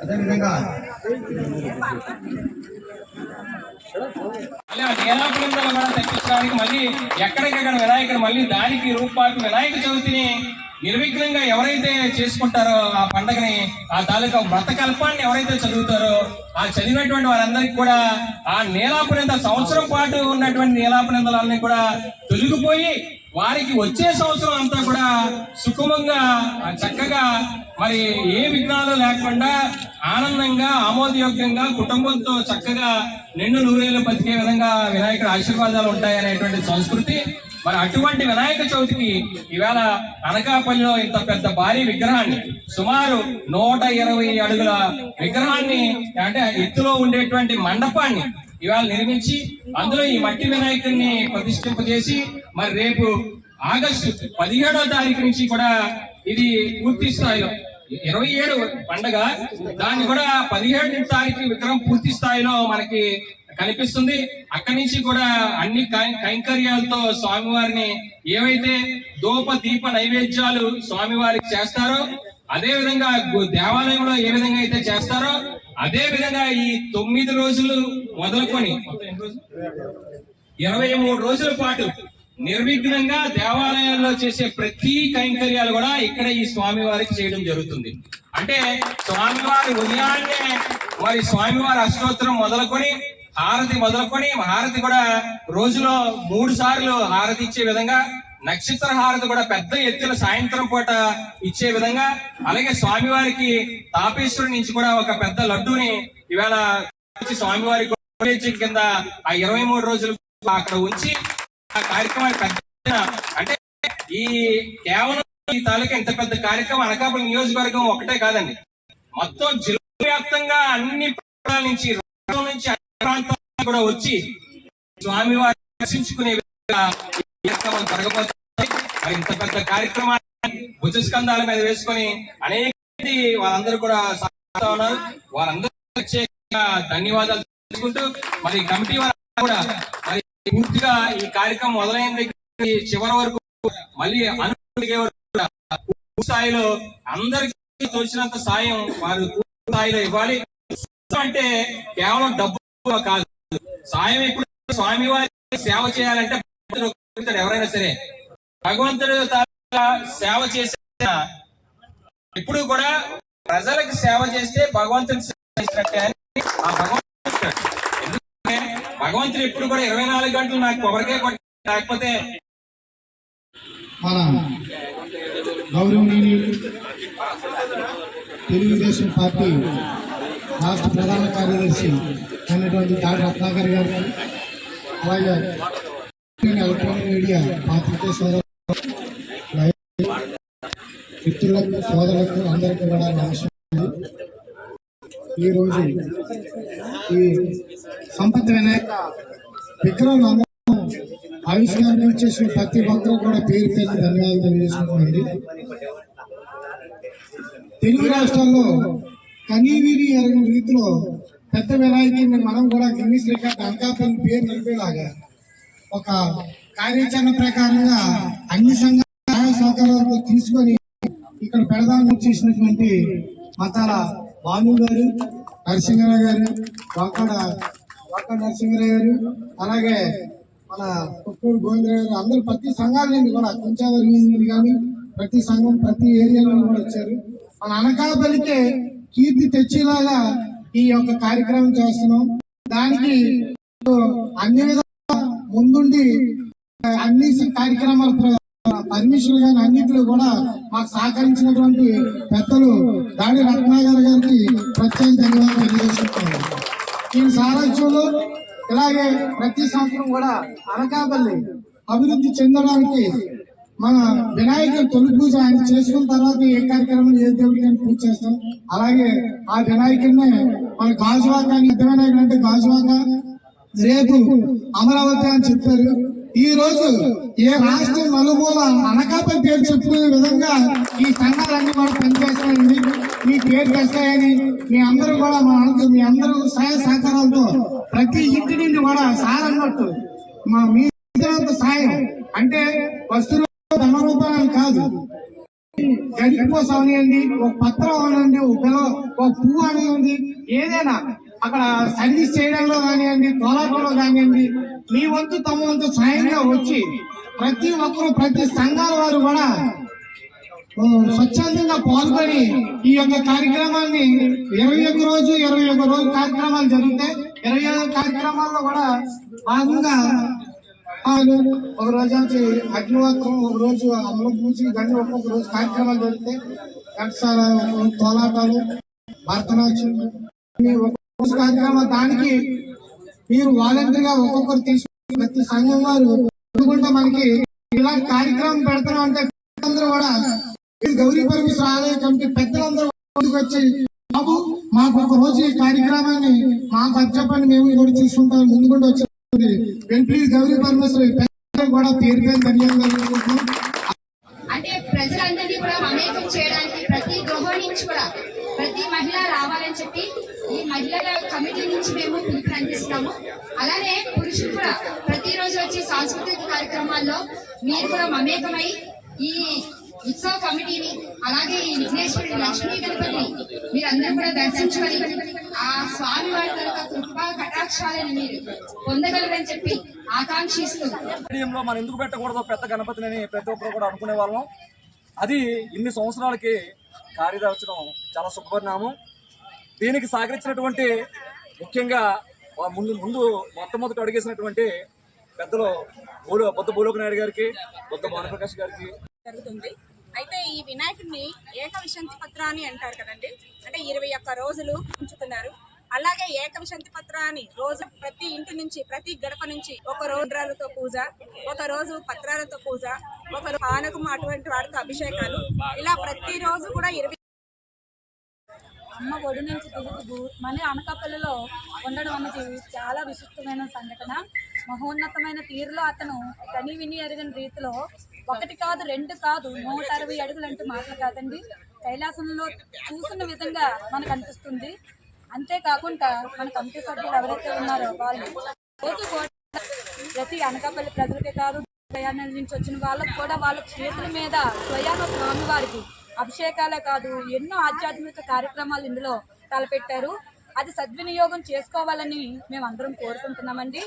అదేవిధంగా నేలాపురంలో కూడా తెప్పించడానికి మళ్ళీ ఎక్కడికెక్కడ వినాయకుడు మళ్ళీ దానికి రూపాయలు వినాయక చవితిని నిర్విఘ్నంగా ఎవరైతే చేసుకుంటారో ఆ పండగని ఆ తాలూకా వ్రతకల్పాన్ని ఎవరైతే చదువుతారో ఆ చదివినటువంటి వారందరికీ కూడా ఆ నీలాపురంత సంవత్సరం పాటు ఉన్నటువంటి నీలాపురందలన్నీ కూడా తొలగిపోయి వారికి వచ్చే సంవత్సరం అంతా కూడా సుఖమంగా చక్కగా మరి ఏ విఘ్నాలు లేకుండా ఆనందంగా ఆమోదయోగ్యంగా కుటుంబంతో చక్కగా నిండు నూరేళ్లు బతికే విధంగా వినాయకుడి ఆశీర్వాదాలు ఉంటాయనేటువంటి సంస్కృతి. మరి అటువంటి వినాయక చవితికి ఈవేళ అనకాపల్లిలో ఇంత పెద్ద భారీ విగ్రహాన్ని సుమారు 120 అడుగుల విగ్రహాన్ని అంటే ఎత్తులో ఉండేటువంటి మండపాన్ని ఇవాళ నిర్మించి అందులో ఈ మట్టి వినాయకుడిని ప్రతిష్ఠింపజేసి మరి రేపు ఆగస్టు 17వ తారీఖు నుంచి కూడా ఇది పూర్తి స్థాయిలో 27 పండగ దాన్ని కూడా 17వ తారీఖు విగ్రహం పూర్తి స్థాయిలో మనకి కనిపిస్తుంది. అక్కడి నుంచి కూడా అన్ని కైంకర్యాలతో స్వామివారిని ఏవైతే ధూప దీప నైవేద్యాలు స్వామివారికి చేస్తారో అదే విధంగా దేవాలయంలో ఏ విధంగా అయితే చేస్తారో అదే విధంగా ఈ 9 రోజులు మొదలుకొని 23 రోజుల పాటు నిర్విఘ్నంగా దేవాలయాల్లో చేసే ప్రతి కైంకర్యాలు కూడా ఇక్కడ ఈ స్వామివారికి చేయడం జరుగుతుంది. అంటే స్వామివారి ఉదయాన్నే మరి స్వామివారి అష్టోత్తరం మొదలుకొని హారతి కూడా రోజులో 3 సార్లు హారతి ఇచ్చే విధంగా నక్షత్ర హారతి కూడా పెద్ద ఎత్తున సాయంత్రం పూట ఇచ్చే విధంగా అలాగే స్వామివారికి తాపేశ్వరి నుంచి కూడా ఒక పెద్ద లడ్డూని ఇవాళ స్వామివారి కింద ఆ 23 రోజులు అక్కడ ఉంచి ఆ కార్యక్రమాన్ని పెద్ద అంటే ఈ కేవలం ఈ తాలూకా ఇంత పెద్ద కార్యక్రమం అనకాపల్లి నియోజకవర్గం ఒకటే కాదండి, మొత్తం జిల్లా వ్యాప్తంగా అన్ని ప్రాంతాల నుంచి ప్రాంతాలు కూడా వచ్చి స్వామివారి దర్శించుకునే జరగబోతుంది. మరి ఇంత పెద్ద కార్యక్రమాన్ని భుజస్కంధాల మీద వేసుకొని అనేక వాళ్ళందరూ కూడా ఉన్నారు. వారందరూ ధన్యవాదాలు తెలుసుకుంటూ మరి కమిటీ వారు కూడా మరి పూర్తిగా ఈ కార్యక్రమం మొదలైన దగ్గర చివరి వరకు మళ్ళీ అనుకునే స్థాయిలో అందరికీ తోచినంత సాయం వారు పూర్తి స్థాయిలో ఇవ్వాలి. అంటే కేవలం డబ్బు కాదు, సాయం ఇప్పుడు స్వామివారి సేవ చేయాలంటే ఎవరైనా సరే భగవంతుడు సేవ చేసే ఇప్పుడు కూడా ప్రజలకు సేవ చేస్తే భగవంతుని చేసినట్టే అని ఆ భగవంతుడు. ఎందుకంటే భగవంతుడు ఎప్పుడు కూడా 24 గంటలు నాకు కొబ్బరికాయ కొట్టి లేకపోతే మన గౌరవనీయులు తెలుగుదేశం పార్టీ రాష్ట్ర ప్రధాన కార్యదర్శి అయినటువంటి డాక్టర్ రత్నాకర్ గారు, అలాగే ఎలక్ట్రానిక్ మీడియా పాత్రికేయ మిత్రులకు సోదరులకు అందరికీ కూడా నమస్కారం. ఈరోజు ఈ సంపత్ వినాయక విగ్రహం ఆవిష్కరణ చేసిన ప్రతి ఒక్కరూ కూడా పేరు పేరు ధన్యవాదాలు తెలియజేసుకుంటున్నాండి. తెలుగు రాష్ట్రాల్లో కనీవిని ఎరగని రీతిలో పెద్ద వినాయకుడిని మనం కూడా గిన్నీస్ రికార్డ్ అనకాపల్లి పేరు నిలిపేలాగా ఒక కార్యాచరణ ప్రకారంగా అన్ని సంఘాల సహకారాలతో తీసుకొని ఇక్కడ పెడదామని చేసినటువంటి మతాల భాను గారు, నరసింహరావు గారు, వాకాడ నరసింహరావు గారు, అలాగే మన కొత్తూరు గోవిందరావు గారు, అందరూ ప్రతి సంఘాల నుండి కూడా కుంచావరి నుండి కానీ ప్రతి సంఘం ప్రతి ఏరియా నుండి కూడా వచ్చారు. మన అనకాపల్లికే కీర్తి తెచ్చేలాగా ఈ యొక్క కార్యక్రమం చేస్తున్నాం. దానికి అన్ని విధాలుగా ముందుండి అన్ని కార్యక్రమాలు పర్మిషన్ గాని అన్నింటిలో కూడా మాకు సహకరించినటువంటి పెద్దలు దాడి రత్నాకర్ గారికి ప్రత్యేక ధన్యవాదాలు తెలియజేస్తున్నాను. ఈ సారాంశంలో ఇలాగే ప్రతి సంవత్సరం కూడా అనకాపల్లి అభివృద్ధి చెందడానికి మన వినాయకుడి తొలి పూజ ఆయన చేసుకున్న తర్వాత ఏ కార్యక్రమం ఏ దేవుడికి అని పూజ చేస్తాం. అలాగే ఆ వినాయకుడినే మన గాజువాక అని, పెద్ద వినాయకుడు అంటే గాజువాక, రేపు అమరావతి అని చెప్పారు. ఈ రోజు ఏ రాష్ట్రం నలుమూల అనకాపల్లి పేరు చెప్పుకునే విధంగా ఈ సంఘాలన్నీ కూడా పనిచేస్తాయండి. మీ పేరు తెస్తాయని మీ అందరూ కూడా మీ అందరూ సహాయ సహకారాలతో ప్రతి ఇంటి నుండి కూడా సార్ అన్నట్టు మీ సాయం అంటే వస్తు ధన రూపాయలు కాదు, గడిపోస అవనివ్వండి, ఒక పత్రం అవనివ్వండి, ఒక పువ్వు అవనివ్వండి, ఏదైనా అక్కడ సర్వీస్ చేయడంలో కానివ్వండి, కోలాటంలో కానివ్వండి, మీ వంతు తమ వంతు సాయంగా వచ్చి ప్రతి ఒక్కరు ప్రతి సంఘాల వారు కూడా స్వచ్ఛందంగా పాల్గొని ఈ యొక్క కార్యక్రమాన్ని 21 రోజు కార్యక్రమాలు జరుగుతాయి. 21 కార్యక్రమాల్లో కూడా భాగంగా ఒక రోజు వచ్చి అగ్నివత్రం, ఒక రోజు అమలు పూజ, ఇవన్నీ ఒక్కొక్క రోజు కార్యక్రమాలు జరుగుతాయి. కక్షాల కోలాటాలు, భరతనాట్యం, ఒక్కొక్క కార్యక్రమం. దానికి మీరు వాలంటీర్గా ఒక్కొక్కరు తీసుకుని ప్రతి సంఘం వారు ఎందుకుంటే మనకి ఇలాంటి కార్యక్రమం పెడతాం అంటే అందరూ కూడా గౌరీ పరమేశ్వర ఆలయ కమిటీ పెద్దలందరూ ముందుకు వచ్చి బాబు మాకు ఒక రోజు ఈ కార్యక్రమాన్ని మాకు అప్పచెప్పండి, మేము కూడా చూసుకుంటాం ముందు కూడా వచ్చి ప్లీజ్ గౌరీ పరమేశ్వరి పెద్దలు కూడా పేరు పేరు ధన్యవాదాలు. అంటే ప్రజలందరినీ కూడా మమేకం చేయడానికి ప్రతి గృహం నుంచి కూడా ప్రతి మహిళ రావాలని చెప్పి ఈ మహిళల కమిటీ నుంచి మేము పిలుపు అందిస్తున్నాము. అలానే పురుషులు కూడా ప్రతిరోజు వచ్చి సాంస్కృతిక కార్యక్రమాల్లో మీరు కూడా మమేకమై ఈ ఉత్సవ కమిటీని అలాగే ఈ విఘ్నేశ్వరుడి లక్ష్మీ గణపతిని మీరందరూ కూడా దర్శించుకొని ఆ స్వామి వారి యొక్క కృపా కటాక్షాలను మీరు పొందగలరని చెప్పి ఆకాంక్షిస్తూ మనం ఎందుకు పెట్టకూడదు పెద్ద గణపతిని ప్రతి ఒక్కరు కూడా అనుకునే వాళ్ళం. అది ఇన్ని సంవత్సరాలకి కార్యదర్శనం చాలా శుభపరిణామం. దీనికి సహకరించినటువంటి ముఖ్యంగా ముందు మొట్టమొదటి అడిగేసినటువంటి పెద్దలు బుద్ధ భూలోక నాయుడు గారికి, బుద్ధ భానుప్రకాష్ గారికి జరుగుతుంది. అయితే ఈ వినాయకుడిని ఏకవిశంతి పత్రాన్ని అంటారు కదండి, అంటే 21 రోజులు ఉంచుతున్నారు. అలాగే ఏకవిశంతి పత్రాన్ని రోజు ప్రతి ఇంటి నుంచి ప్రతి గడప నుంచి ఒక రోజులతో పూజ, ఒక రోజు పత్రాలతో పూజ, ఒక పానకం అటువంటి వాటితో అభిషేకాలు, ఇలా ప్రతిరోజు కూడా 20 అమ్మ ఒడి నుంచి తిరుగుతూ మళ్ళీ అనకాపల్లిలో ఉండడం అనేది చాలా విశిష్టమైన సంఘటన. మహోన్నతమైన తీరులో అతను కని విని ఎరగని రీతిలో 1 కాదు 2 కాదు 160 అడుగులు అంటే మాటలు కాదండి, కైలాసంలో చూసిన విధంగా మనకు అనిపిస్తుంది. అంతేకాకుండా మన కమిటీ సభ్యులు ఎవరైతే ఉన్నారో వాళ్ళు రోజు కూడా ప్రతి అనకాపల్లి ప్రజలకే కాదు ప్రయాణాల నుంచి వచ్చిన వాళ్ళకు కూడా వాళ్ళ చేతుల మీద స్వయాన స్వామివారికి అభిషేకాలే కాదు ఎన్నో ఆధ్యాత్మిక కార్యక్రమాలు ఇందులో తలపెట్టారు. అది సద్వినియోగం చేసుకోవాలని మేము అందరం కోరుకుంటున్నామండి.